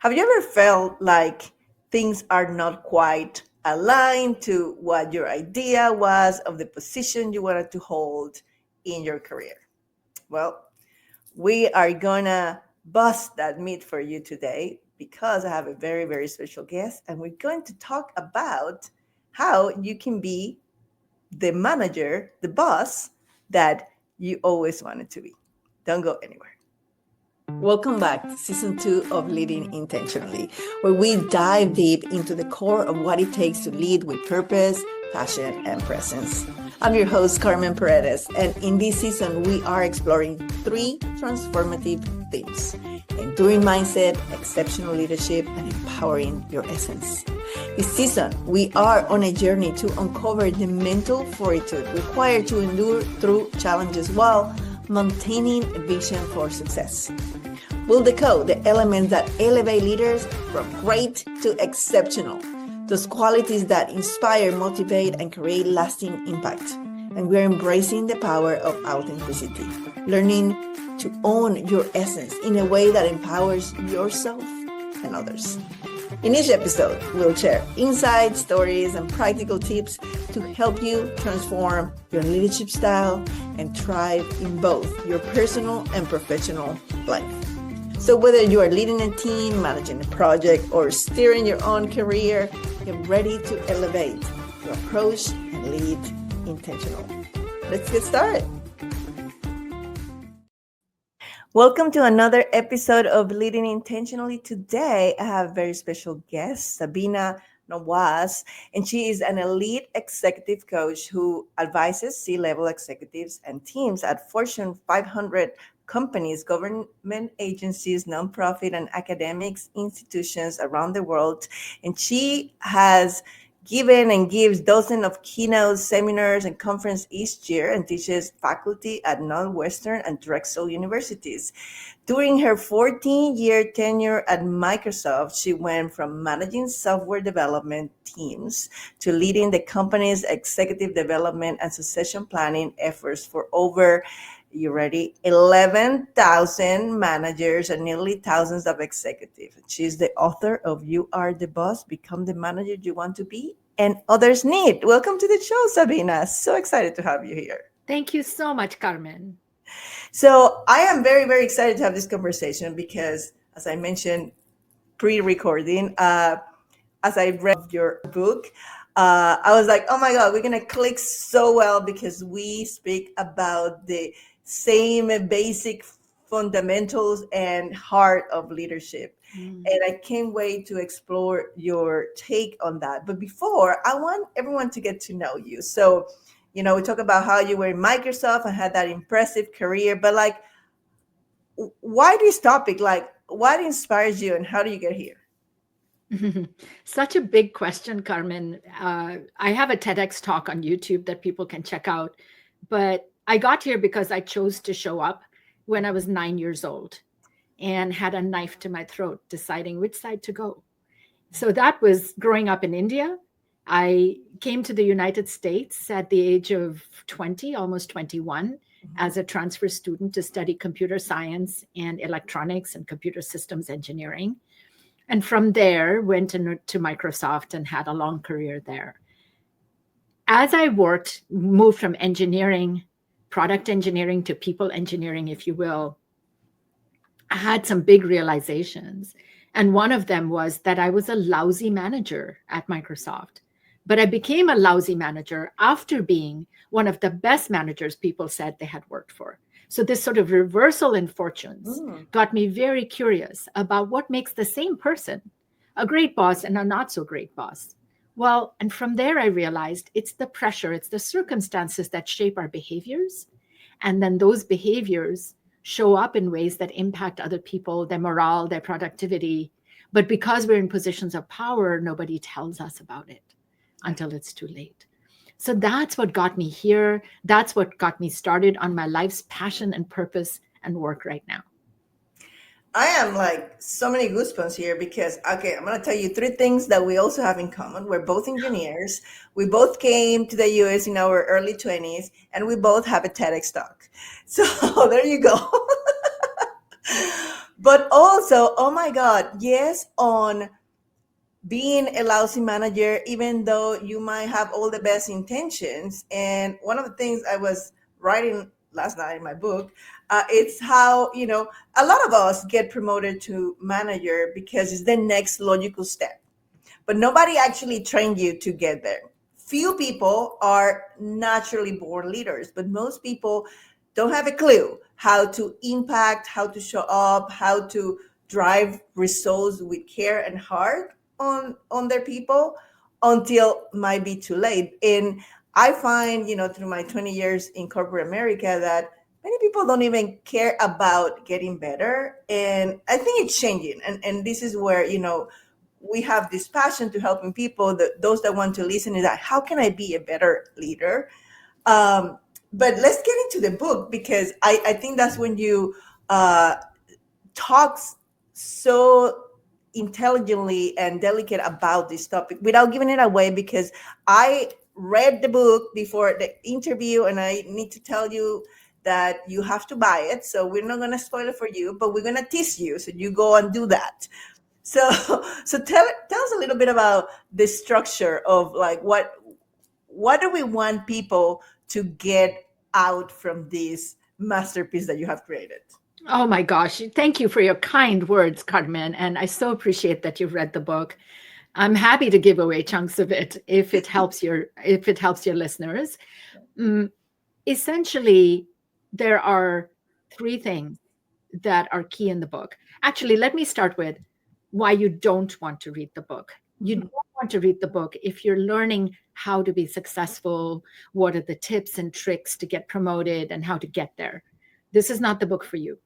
Have you ever felt like things are not quite aligned to what your idea was of the position you wanted to hold in your career? Well, we are gonna bust that myth for you today because I have a very, very special guest, and we're going to talk about how you can be the manager, the boss that you always wanted to be. Don't go anywhere. Welcome back to season 2 of Leading Intentionally, where we dive deep into the core of what it takes to lead with purpose, passion, and presence. I'm your host, Carmen Paredes, and in this season, we are exploring 3 transformative themes: enduring mindset, exceptional leadership, and empowering your essence. This season, we are on a journey to uncover the mental fortitude required to endure through challenges while maintaining a vision for success. We'll decode the elements that elevate leaders from great to exceptional, those qualities that inspire, motivate, and create lasting impact. And we're embracing the power of authenticity, learning to own your essence in a way that empowers yourself and others. In each episode, we'll share insights, stories, and practical tips to help you transform your leadership style and thrive in both your personal and professional life. So whether you are leading a team, managing a project, or steering your own career, get ready to elevate your approach and lead intentional. Let's get started. Welcome to another episode of Leading Intentionally. Today, I have a very special guest, Sabina Nawaz, and she is an elite executive coach who advises C-level executives and teams at Fortune 500 companies, government agencies, nonprofit, and academics institutions around the world. And she has given and gives dozens of keynote seminars and conferences each year and teaches faculty at Northwestern and Drexel universities. During her 14-year tenure at Microsoft, she went from managing software development teams to leading the company's executive development and succession planning efforts for over, you ready, 11,000 managers and nearly thousands of executives. She's the author of You Are the Boss, Become the Manager You Want to Be, and Others Need. Welcome to the show, Sabina. So excited to have you here. Thank you so much, Carmen. So I am very, very excited to have this conversation because, as I mentioned pre-recording, as I read your book, I was like, oh my God, we're going to click so well because we speak about the same basic fundamentals and heart of leadership. And I can't wait to explore your take on that. But before, I want everyone to get to know you. So, we talk about how you were in Microsoft and had that impressive career, but like, why this topic? Like, what inspires you and how do you get here? Such a big question, Carmen. I have a TEDx talk on YouTube that people can check out, but I got here because I chose to show up when I was 9 years old and had a knife to my throat, deciding which side to go. So that was growing up in India. I came to the United States at the age of 20, almost 21, as a transfer student to study computer science and electronics and computer systems engineering. And from there, went to Microsoft and had a long career there. As I moved from engineering, product engineering to people engineering, if you will, I had some big realizations. And one of them was that I was a lousy manager at Microsoft. But I became a lousy manager after being one of the best managers people said they had worked for. So this sort of reversal in fortunes got me very curious about what makes the same person a great boss and a not so great boss. Well, and from there I realized it's the pressure, it's the circumstances that shape our behaviors. And then those behaviors show up in ways that impact other people, their morale, their productivity. But because we're in positions of power, nobody tells us about it until it's too late. So that's what got me here. That's what got me started on my life's passion and purpose and work right now. I am like so many goosebumps here because, okay, I'm going to tell you 3 things that we also have in common. We're both engineers. We both came to the US in our early 20s, and we both have a TEDx talk. So there you go. But also, oh my God, yes, on being a lousy manager, even though you might have all the best intentions. And one of the things I was writing last night in my book, it's how, a lot of us get promoted to manager because it's the next logical step, but nobody actually trained you to get there. Few people are naturally born leaders, but most people don't have a clue how to impact, how to show up, how to drive results with care and heart on their people until might be too late. And I find, through my 20 years in corporate America, that many people don't even care about getting better. And I think it's changing. And this is where, we have this passion to helping people, those that want to listen, is that how can I be a better leader? um, but let's get into the book, because I think that's when you uh, talks so intelligently and delicate about this topic without giving it away, because I read the book before the interview, and I need to tell you that you have to buy it, so we're not going to spoil it for you, but we're going to tease you, so you go and do that. So, so tell us a little bit about the structure of, like, what do we want people to get out from this masterpiece that you have created? Oh my gosh. Thank you for your kind words, Carmen. And I so appreciate that you've read the book. I'm happy to give away chunks of it if it helps your listeners. Mm, Essentially, there are three things that are key in the book. Actually, let me start with why you don't want to read the book. You Mhm, don't want to read the book if you're learning how to be successful, what are the tips and tricks to get promoted, and how to get there. This is not the book for you.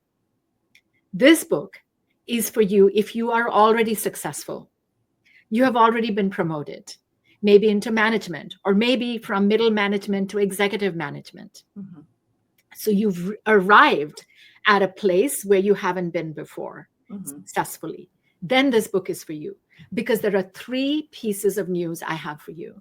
This book is for you if you are already successful. You have already been promoted, maybe into management, or maybe from middle management to executive management. mhm, So you've arrived at a place where you haven't been before mhm, successfully. Then this book is for you, because there are three pieces of news I have for you.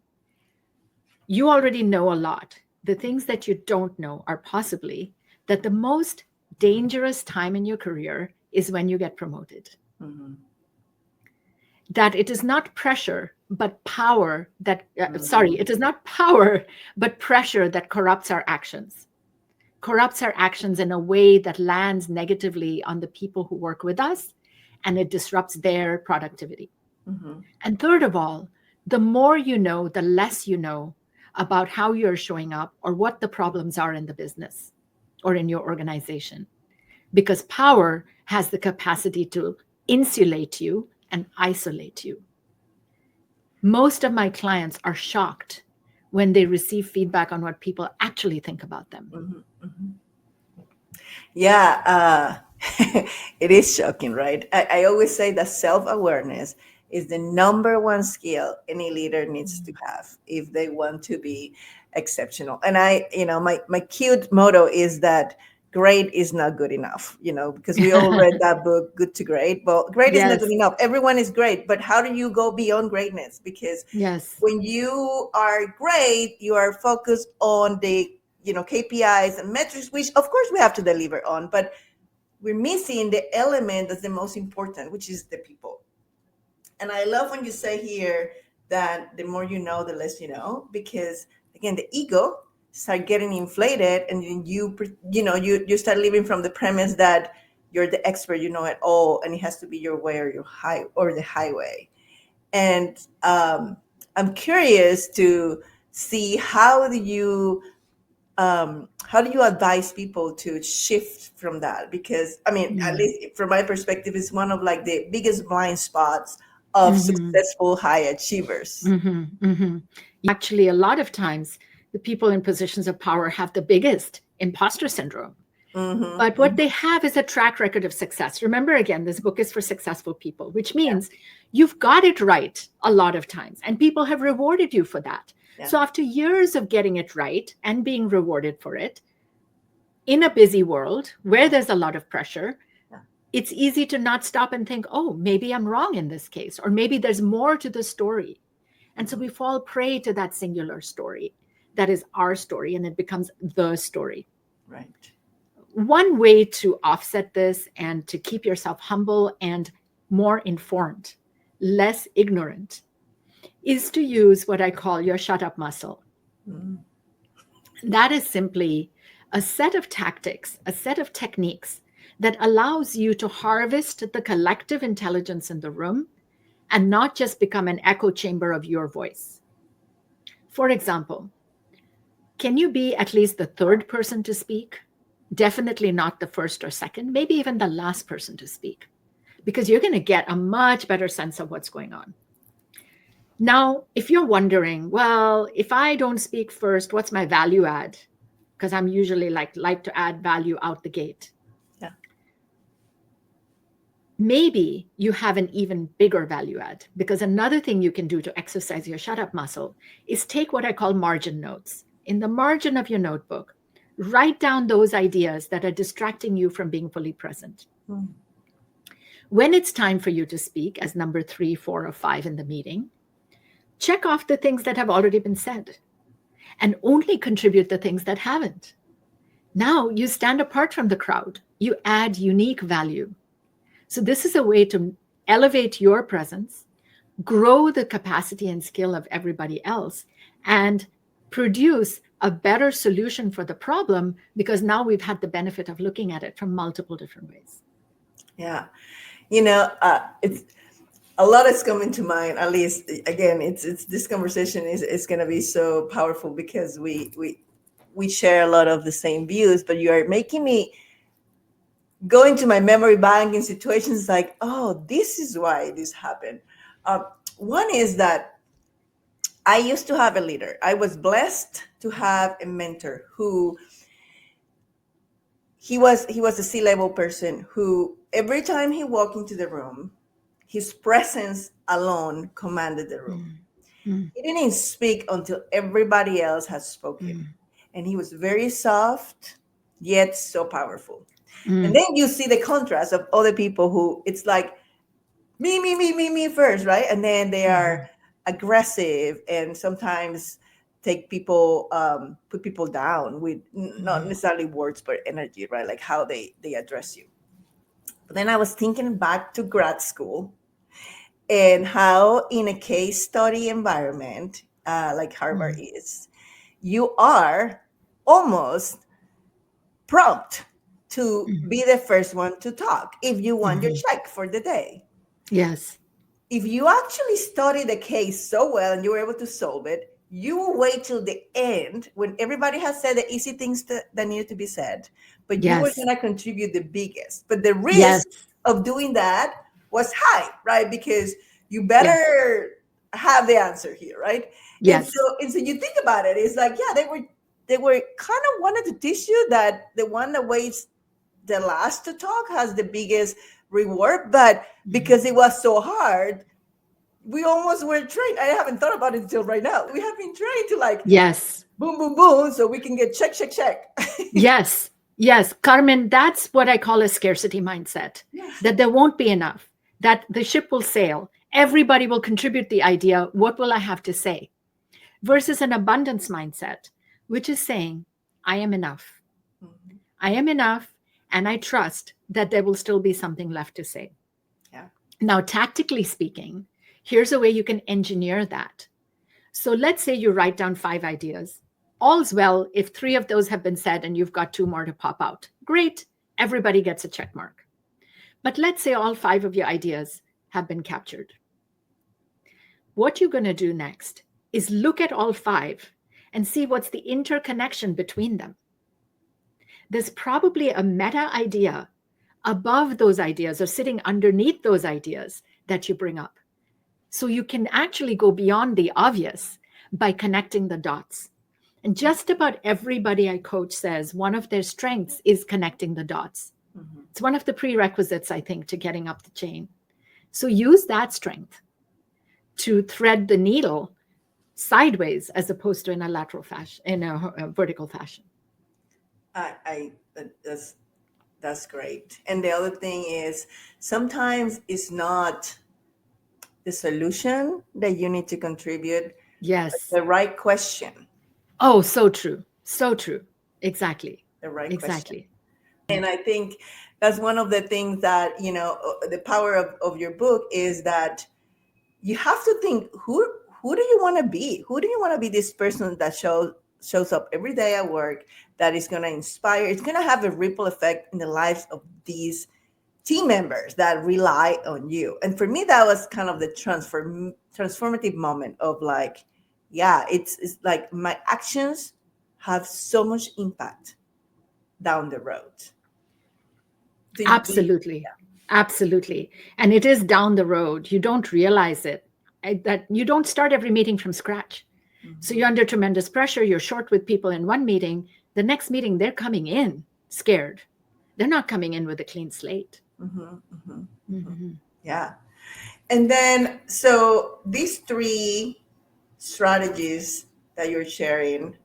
You already know a lot. The things that you don't know are possibly that the most dangerous time in your career is when you get promoted. mhm, That it is not pressure, but power that, sorry, mhm, it is not power, but pressure that corrupts our actions in a way that lands negatively on the people who work with us, and it disrupts their productivity. mhm, And third of all, the more you know, the less you know about how you're showing up or what the problems are in the business or in your organization. Because power has the capacity to insulate you and isolate you. Most of my clients are shocked when they receive feedback on what people actually think about them. mhm, mhm. Yeah, it is shocking, right? I always say that self awareness is the number one skill any leader needs to have if they want to be exceptional. And my cute motto is that great is not good enough, because we all read that book, Good to Great. Well, great is not good Yes, enough. Everyone is great, but how do you go beyond greatness? Because yes. when you are great, you are focused on the KPIs and metrics, which of course we have to deliver on, but we're missing the element that's the most important, which is the people. And I love when you say here that the more you know, the less you know, because again, the ego start getting inflated, and then you start living from the premise that you're the expert, you know it all, and it has to be your way or the highway. And I'm curious to see how do you advise people to shift from that? Because I mean, at Mm. least from my perspective, it's one of, like, the biggest blind spots of Mhm. successful high achievers. Mhm. Mhm. Actually, a lot of times, the people in positions of power have the biggest imposter syndrome. Mm-hmm, But what mm-hmm. they have is a track record of success. Remember, again, this book is for successful people, which Yeah, means you've got it right a lot of times, and people have rewarded you for that. yeah, So, after years of getting it right and being rewarded for it in a busy world where there's a lot of pressure, yeah. it's easy to not stop and think, oh, maybe I'm wrong in this case, or maybe there's more to the story. And so Mm-hmm. we fall prey to that singular story that is our story, and it becomes the story. Right. one way to offset this and to keep yourself humble and more informed, less ignorant, is to use what I call your shut up muscle. Mm. That is simply a set of tactics, a set of techniques that allows you to harvest the collective intelligence in the room and not just become an echo chamber of your voice. For example, can you be at least the third person to speak? Definitely not the first or second, maybe even the last person to speak, because you're going to get a much better sense of what's going on. Now, if you're wondering, well, if I don't speak first, what's my value add? Because I'm usually like to add value out the gate. Yeah. Maybe you have an even bigger value add, because another thing you can do to exercise your shut up muscle is take what I call margin notes. In the margin of your notebook, write down those ideas that are distracting you from being fully present. Mm. When it's time for you to speak as number 3, 4, or 5 in the meeting, check off the things that have already been said and only contribute the things that haven't. Now you stand apart from the crowd. You add unique value. So this is a way to elevate your presence, grow the capacity and skill of everybody else, and produce a better solution for the problem, because now we've had the benefit of looking at it from multiple different ways. Yeah. It's a lot is coming to mind. At least, again, it's this conversation is going to be so powerful because we share a lot of the same views. But you are making me go into my memory bank in situations like, oh, this is why this happened. One is that I used to have a leader. I was blessed to have a mentor who he was a C-level person who every time he walked into the room, his presence alone commanded the room. Mm, He didn't speak until everybody else had spoken. mm, And he was very soft, yet so powerful. And mm, then you see the contrast of other people who it's like me first, right? And then they are mm, aggressive and sometimes take people, put people down with not mm, necessarily words, but energy, right? Like how they address you. But then I was thinking back to grad school and how in a case study environment, like Harvard mm, is, you are almost prompt to mm, be the first one to talk if you want your mhm. check for the day. Yes. If you actually study the case so well and you were able to solve it, you will wait till the end when everybody has said the easy things that needed to be said, but you were Yes. going to contribute the biggest. But the Yes. risk of doing that was high, right? Because you Yes. better have the answer here, right? And so, Yes. and so you think about it, it's like, yeah, they were kind of wanted to teach you that the one that waits the last to talk has the biggest reward, but Mhm. because it was so hard, we almost were trained. I haven't thought about it until right now. We have been trained to like Yes. boom, boom, boom, so we can get check, check, check. Yes. Yes. Carmen, that's what I call a scarcity mindset, Yes. that there won't be enough, that the ship will sail. Everybody will contribute the idea. What will I have to say? Versus an abundance mindset, which is saying, I am enough. Mhm. I am enough. And I trust that there will still be something left to say. Yeah. Now, tactically speaking, here's a way you can engineer that. So let's say you write down 5 ideas. All's well if 3 of those have been said and you've got 2 more to pop out. Great, everybody gets a check mark. But let's say all 5 of your ideas have been captured. What you're going to do next is look at all 5 and see what's the interconnection between them. There's probably a meta idea above those ideas or sitting underneath those ideas that you bring up. So you can actually go beyond the obvious by connecting the dots. And just about everybody I coach says one of their strengths is connecting the dots. Mhm. It's one of the prerequisites, I think, to getting up the chain. So use that strength to thread the needle sideways as opposed to in a lateral fashion, in a vertical fashion. That's great. And the other thing is sometimes it's not the solution that you need to contribute, but Yes. the right question. Oh, so true. So true. Exactly. The right question. Exactly. And I think that's one of the things that, the power of your book is that you have to think, who do you want to be? Who do you want to be? This person that shows up every day at work, that is going to inspire, it's going to have a ripple effect in the lives of these team members that rely on you. And for me, that was kind of the transformative moment of like, yeah, it's like my actions have so much impact down the road. Absolutely. Absolutely. And it is down the road. You don't realize it. That you don't start every meeting from scratch. So Mhm. you're under tremendous pressure. You're short with people in one meeting. The next meeting, they're coming in scared. They're not coming in with a clean slate. Mhm, mhm, mhm. Mhm. Yeah. And then, so these three strategies that you're sharing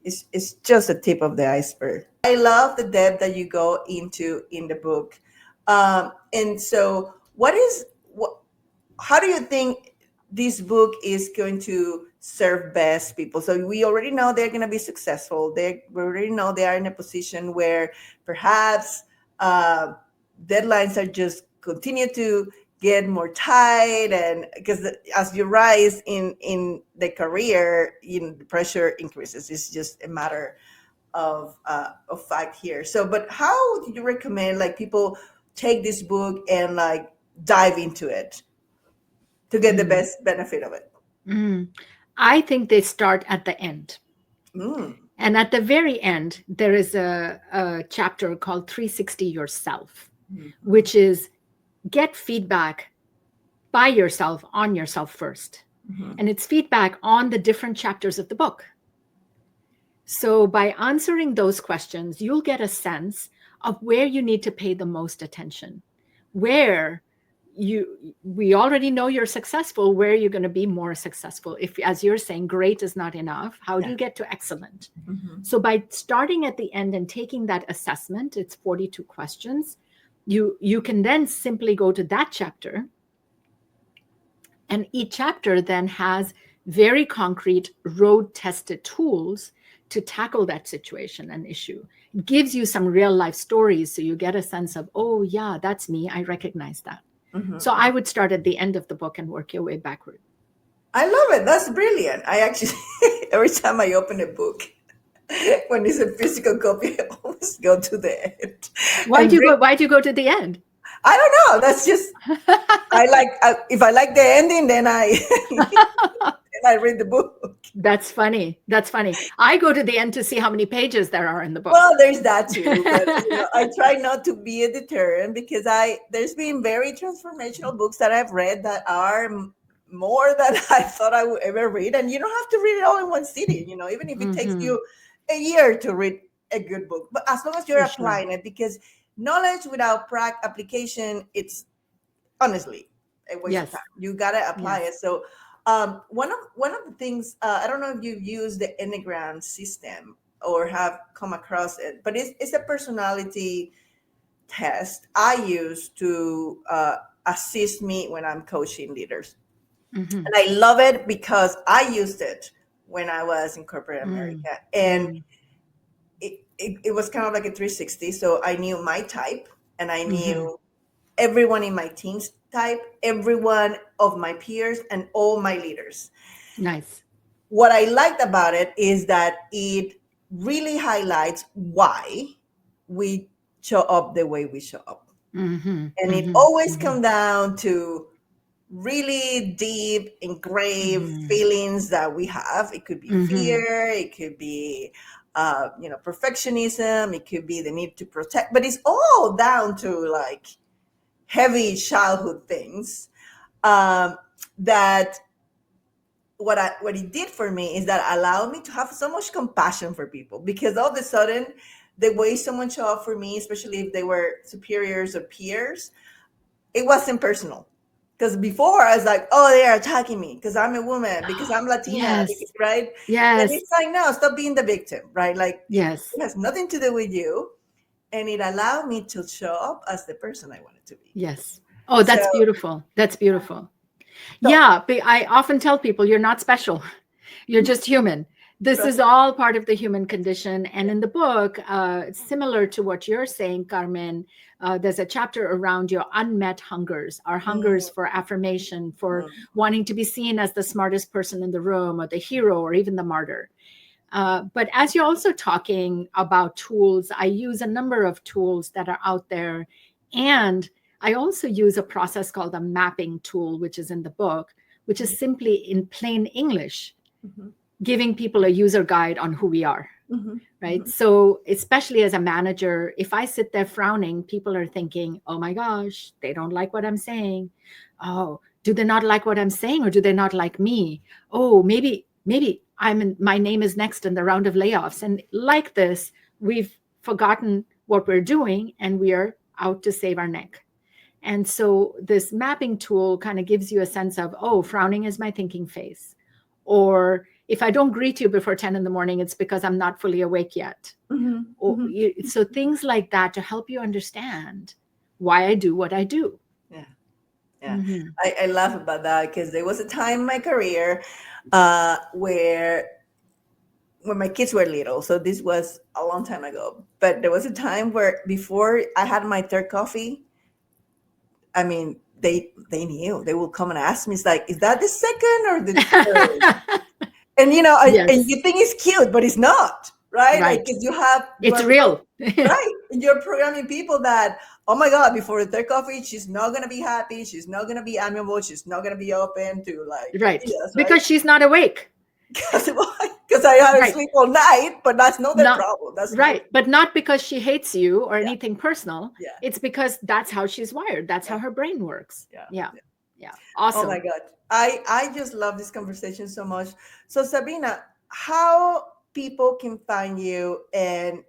is just a tip of the iceberg. I love the depth that you go into in the book. And so, how do you think this book is going to serve best people? So we already know they're going to be successful. We already know they are in a position where perhaps uh, deadlines are just continue to get more tight, and because as you rise in the career, the pressure increases. It's just a matter of fact here. So, but how do you recommend like people take this book and like dive into it to get the Mm. best benefit of it? Mm. I think they start at the end. Mm. And at the very end, there is a chapter called 360 Yourself, Mhm. which is get feedback by yourself on yourself first. Mhm. And it's feedback on the different chapters of the book. So by answering those questions, you'll get a sense of where you need to pay the most attention, where we already know you're successful, where you're going to be more successful. If, as you're saying, great is not enough, how do Yeah. you get to excellent? Mhm. So by starting at the end and taking that assessment, it's 42 questions, you can then simply go to that chapter, and each chapter then has very concrete road tested tools to tackle that situation and issue. It gives you some real life stories so you get a sense of, oh, yeah, that's me. I recognize that. Mhm. So I would start at the end of the book and work your way backward. I love it. That's brilliant. I actually every time I open a book, when it's a physical copy, I always go to the end Why and do you bring. go? Why do you go to the end? I don't know. That's just I like. If I like the ending, then I then I read the book. That's funny. That's funny. I go to the end to see how many pages there are in the book. Well, there's that too, but I try not to be a deterrent because there's been very transformational books that I've read that are more than I thought I would ever read, and you don't have to read it all in one sitting. Even if it takes Hmm. you a year to read a good book, but as long as you're For sure. applying it, because knowledge without application, it's honestly a waste of time. Yes. You gotta apply Yes. it. So one of the things, I don't know if you've used the Enneagram system or have come across it, but it's a personality test I use to assist me when I'm coaching leaders. Hmm. And I love it because I used it when I was in corporate Mm. America. And Mm. it was kind of like a 360. So I knew my type, and I Hmm. knew everyone in my team's type, everyone of my peers, and all my leaders. Nice. What I liked about it is that it really highlights why we show up the way we show up. Mhm, And it mhm, always mhm, comes down to really deep, engraved mhm, feelings that we have. It could be mhm. fear, it could be perfectionism, it could be the need to protect, but it's all down to like heavy childhood things, um, that what it did for me is that allowed me to have so much compassion for people, because all of a sudden the way someone showed up for me, especially if they were superiors or peers, it wasn't personal. Because before I was like, oh, they are attacking me because I'm a woman, because I'm Latina, Yes, right? And yes, it's like, no, stop being the victim, right? Like yes, it has nothing to do with you. And it allowed me to show up as the person I wanted to be. yes. Oh, So, that's beautiful. That's beautiful. so Yeah, I often tell people you're not special. You're just human. This is all part of the human condition. And in the book, similar to what you're saying, Carmen, there's a chapter around your unmet hungers, our hungers for affirmation, for wanting to be seen as the smartest person in the room, or the hero, or even the martyr. But as you're also talking about tools, I use a number of tools that are out there. And I also use a process called a mapping tool, which is in the book, which is simply in plain English, giving people a user guide on who we are. Right. So especially as a manager, if I sit there frowning, people are thinking, oh my gosh, they don't like what I'm saying. Oh, do they not like what I'm saying, or do they not like me? Oh, maybe my name is next in the round of layoffs. And like this, we've forgotten what we're doing and we are out to save our neck. And so this mapping tool kind of gives you a sense of, oh, frowning is my thinking face. Or if I don't greet you before 10 in the morning, it's because I'm not fully awake yet. So things like that to help you understand why I do what I do. Yeah. I laugh about that because there was a time in my career where when my kids were little, so this was a long time ago, but there was a time where before I had my third coffee, I mean, they knew. They would come and ask me, it's like, is that the second or the third? And and you think it's cute, but it's not, right? Like, because it's real. Right. And you're programming people that, oh my God, before the third coffee, she's not going to be happy. She's not going to be amiable. She's not going to be open to ideas, because she's not awake. Because I had to sleep all night, but that's not their problem. That's right. But not because she hates you or anything personal. Yeah. It's because that's how she's wired. That's how her brain works. Yeah. Oh Awesome. my God. I just love this conversation so much. So Sabina, how people can find you and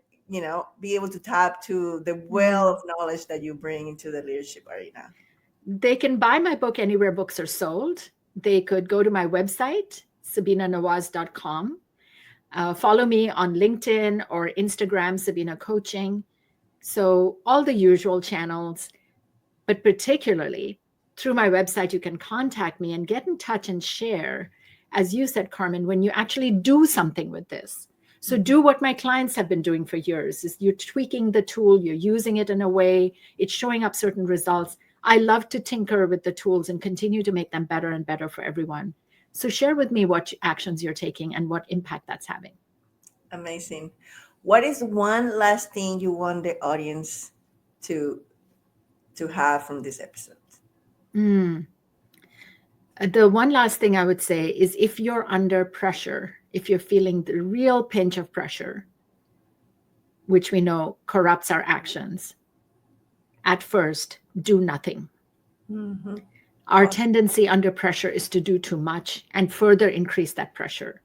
be able to tap to the well of knowledge that you bring into the leadership arena? They can buy my book anywhere books are sold. They could go to my website, sabinanawaz.com. Follow me on LinkedIn or Instagram, Sabina Coaching. So all the usual channels, but particularly through my website, you can contact me and get in touch and share, as you said, Carmen, when you actually do something with this. So do what my clients have been doing for years, is you're tweaking the tool, you're using it in a way, it's showing up certain results. I love to tinker with the tools and continue to make them better and better for everyone. So share with me what actions you're taking and what impact that's having. Amazing. What is one last thing you want the audience to have from this episode? The one last thing I would say is, if you're under pressure, if you're feeling the real pinch of pressure, which we know corrupts our actions, at first, do nothing. Our tendency under pressure is to do too much and further increase that pressure.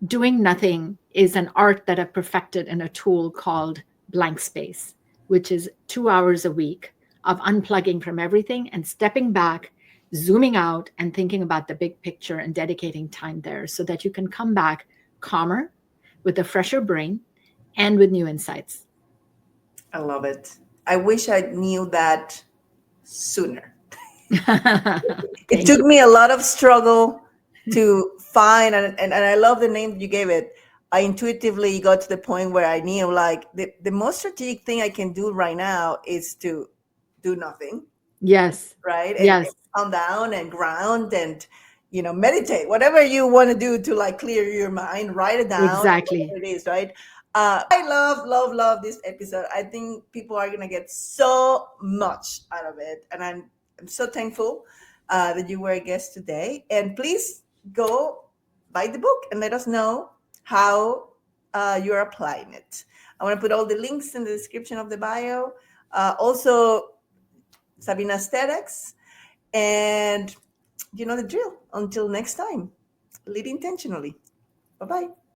Doing nothing is an art that I've perfected in a tool called blank space, which is 2 hours a week of unplugging from everything and stepping back, zooming out and thinking about the big picture and dedicating time there so that you can come back calmer, with a fresher brain, and with new insights. I love it. I wish I knew that sooner. It took me a lot of struggle to find, and I love the name that you gave it. I intuitively got to the point where I knew, like, the most strategic thing I can do right now is to do nothing. Yes. Right. Yes. And calm down and ground and meditate, whatever you want to do to like clear your mind, write it down. Exactly. Whatever it is, right? I love this episode. I think people are gonna get so much out of it, and I'm so thankful that you were a guest today. And please go buy the book and let us know how you're applying it. I want to put all the links in the description of the bio. Also, Sabina's TEDx, and you know the drill. Until next time, lead intentionally. Bye-bye.